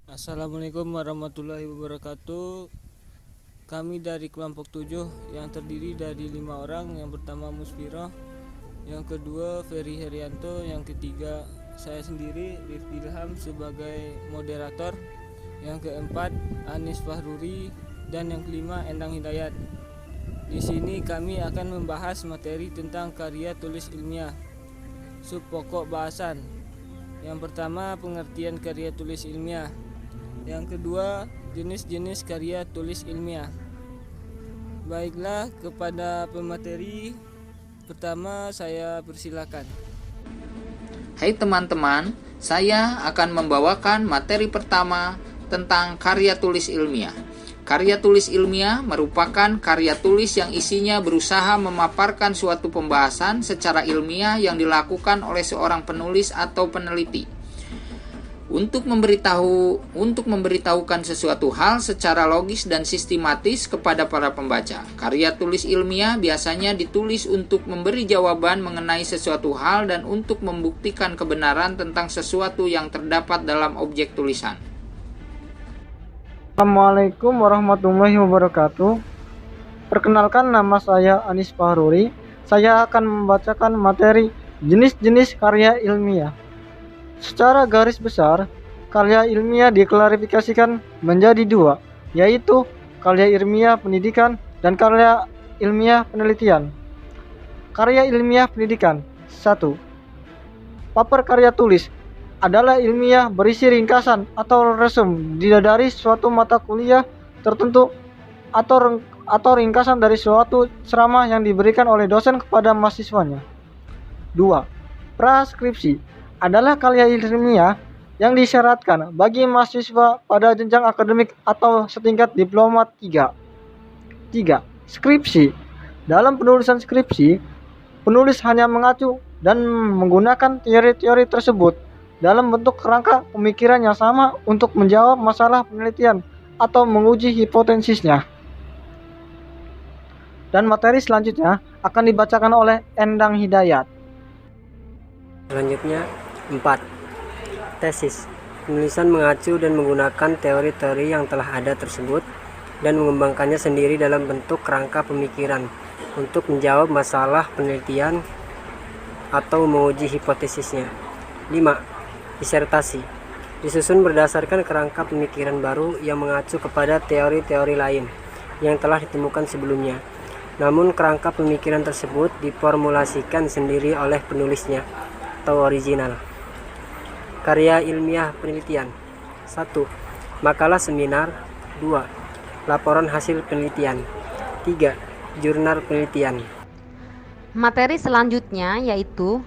Assalamualaikum warahmatullahi wabarakatuh. Kami dari kelompok 7 yang terdiri dari 5 orang. Yang pertama Musfiroh, yang kedua Ferry Herianto, yang ketiga saya sendiri Rifki Ilham sebagai moderator, yang keempat Anis Fahruri, dan yang kelima Endang Hidayat. Di sini kami akan membahas materi tentang karya tulis ilmiah. Sub pokok bahasan. Yang pertama pengertian karya tulis ilmiah. Yang kedua jenis-jenis karya tulis ilmiah. Baiklah, kepada pemateri pertama saya persilakan. Hai teman-teman, saya akan membawakan materi pertama tentang karya tulis ilmiah. Karya tulis ilmiah merupakan karya tulis yang isinya berusaha memaparkan suatu pembahasan secara ilmiah yang dilakukan oleh seorang penulis atau peneliti untuk memberitahukan sesuatu hal secara logis dan sistematis kepada para pembaca. Karya tulis ilmiah biasanya ditulis untuk memberi jawaban mengenai sesuatu hal dan untuk membuktikan kebenaran tentang sesuatu yang terdapat dalam objek tulisan. Assalamualaikum warahmatullahi wabarakatuh. Perkenalkan, nama saya Anis Fahruri. Saya akan membacakan materi jenis-jenis karya ilmiah. Secara garis besar, karya ilmiah diklarifikasikan menjadi dua, yaitu karya ilmiah pendidikan dan karya ilmiah penelitian. Karya ilmiah pendidikan 1. Paper karya tulis adalah ilmiah berisi ringkasan atau resume dari suatu mata kuliah tertentu atau ringkasan dari suatu ceramah yang diberikan oleh dosen kepada mahasiswanya. 2. Praskripsi adalah karya ilmiah yang disyaratkan bagi mahasiswa pada jenjang akademik atau setingkat diploma 3. 3. Skripsi. Dalam penulisan skripsi, penulis hanya mengacu dan menggunakan teori-teori tersebut dalam bentuk kerangka pemikiran yang sama untuk menjawab masalah penelitian atau menguji hipotesisnya. Dan materi selanjutnya akan dibacakan oleh Endang Hidayat. Selanjutnya 4. Tesis. Penulisan mengacu dan menggunakan teori-teori yang telah ada tersebut dan mengembangkannya sendiri dalam bentuk kerangka pemikiran untuk menjawab masalah penelitian atau menguji hipotesisnya. 5. Disertasi. Disusun berdasarkan kerangka pemikiran baru yang mengacu kepada teori-teori lain yang telah ditemukan sebelumnya. Namun kerangka pemikiran tersebut diformulasikan sendiri oleh penulisnya atau original. Karya ilmiah penelitian. 1. Makalah seminar. 2. Laporan hasil penelitian. 3. Jurnal penelitian. Materi selanjutnya yaitu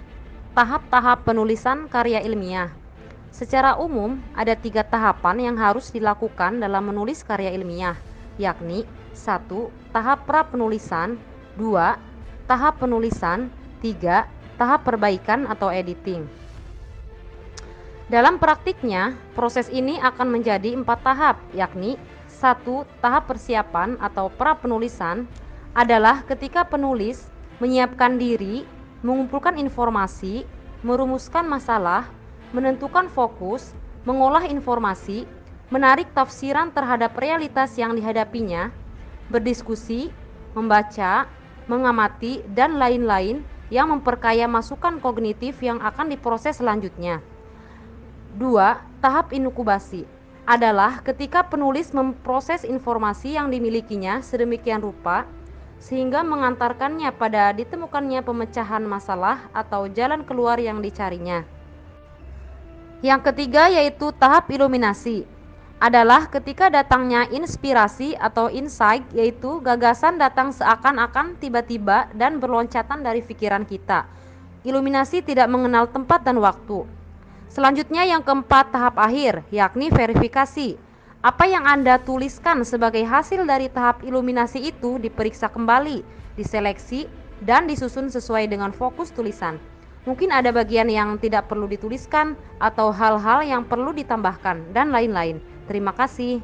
tahap-tahap penulisan karya ilmiah. Secara umum, ada 3 tahapan yang harus dilakukan dalam menulis karya ilmiah, yakni 1. Tahap pra-penulisan, 2. Tahap penulisan, 3. Tahap perbaikan atau editing. Dalam praktiknya, proses ini akan menjadi 4 tahap, yakni 1. Tahap persiapan atau pra-penulisan adalah ketika penulis menyiapkan diri, mengumpulkan informasi, merumuskan masalah, menentukan fokus, mengolah informasi, menarik tafsiran terhadap realitas yang dihadapinya, berdiskusi, membaca, mengamati, dan lain-lain yang memperkaya masukan kognitif yang akan diproses selanjutnya. 2. Tahap inkubasi adalah ketika penulis memproses informasi yang dimilikinya sedemikian rupa sehingga mengantarkannya pada ditemukannya pemecahan masalah atau jalan keluar yang dicarinya. Yang ketiga yaitu tahap iluminasi adalah ketika datangnya inspirasi atau insight, yaitu gagasan datang seakan-akan tiba-tiba dan berloncatan dari pikiran kita. Iluminasi tidak mengenal tempat dan waktu. Selanjutnya yang keempat, tahap akhir, yakni verifikasi. Apa yang Anda tuliskan sebagai hasil dari tahap iluminasi itu diperiksa kembali, diseleksi, dan disusun sesuai dengan fokus tulisan. Mungkin ada bagian yang tidak perlu dituliskan atau hal-hal yang perlu ditambahkan, dan lain-lain. Terima kasih.